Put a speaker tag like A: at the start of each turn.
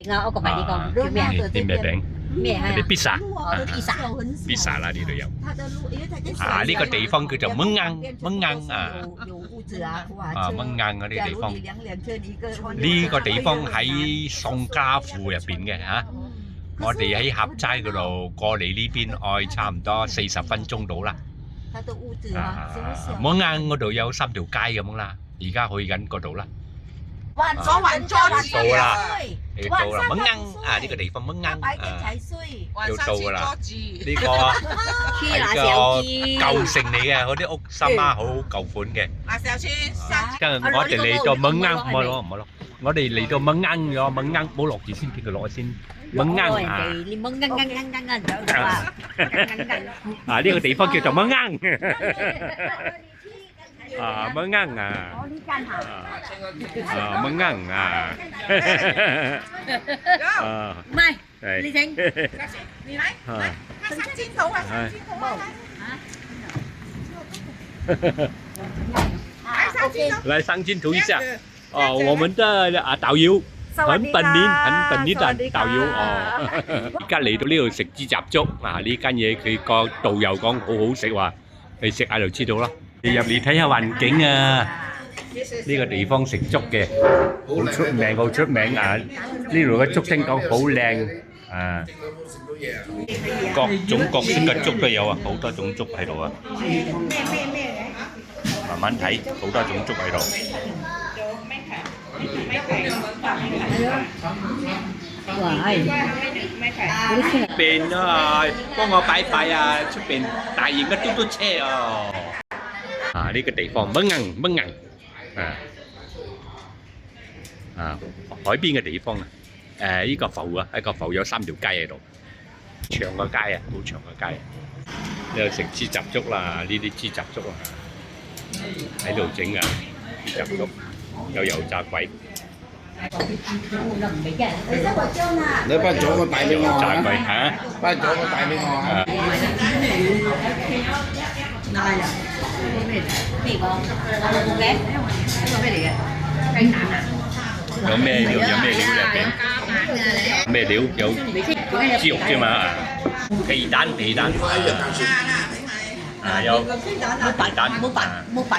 A: 我講埋呢個叫咩啊？
B: 啲咩餅？
A: 咩係啊？
B: 啲 pizza，pizza pizza 啦，呢度有。啊，呢個地方叫做蚊罌，蚊罌啊，蚊罌嗰啲地方。呢個地方喺宋家埠入邊嘅嚇。我哋喺合齋嗰度過嚟呢邊，愛差唔多40分鐘到啦。蚊罌嗰度有3條街咁啦，而家去緊嗰度啦。
C: 咗還咗
B: 到啦，要到啦，蚊罌啊！呢個地方蚊罌啊，要到噶啦。呢個係個舊城嚟嘅，嗰啲屋新媽好舊款嘅。跟住我哋嚟到蚊罌，唔好攞，唔好攞。我哋嚟到蚊罌咗，蚊罌冇落住先，叫佢落先。蚊罌啊！
A: 你蚊罌
B: 啊！呢個地方叫做蚊罌。啊，蚊罌啊！啊，蚊罌啊！啊，
A: 唔係，你請。
C: 你來，來，看上鏡頭啊，上鏡頭啊，
B: 來上鏡頭一下。哦，我們的導遊很笨的導遊哦。而家嚟到呢度食豬雜粥啊！呢間嘢佢個導遊講好好食話，你食下就知道啦。入嚟睇下環境啊！呢個地方食粥嘅好出名，好出名啊！呢度嘅粥聽講好靚啊！各種各色嘅粥都有啊，好多種粥喺度啊！慢慢睇，好多種粥喺度。邊啊，幫我擺擺啊！出邊大型嘅嘟嘟車啊！啊！呢個地方蚊罌啊，海邊嘅地方啊，呢個埠啊，一個埠有3條街喺度，長嘅街啊，好長嘅街。呢度食豬雜粥啦，呢啲豬雜粥啊，喺度整啊，豬雜粥有油炸鬼。
D: 你班咗個大俾我
B: 炸鬼嚇，
D: 班咗個大俾我。
B: 有咩料？有咩料嘅餅？咩料？有豬肉啫嘛，皮蛋啊，有皮蛋。
A: 冇白。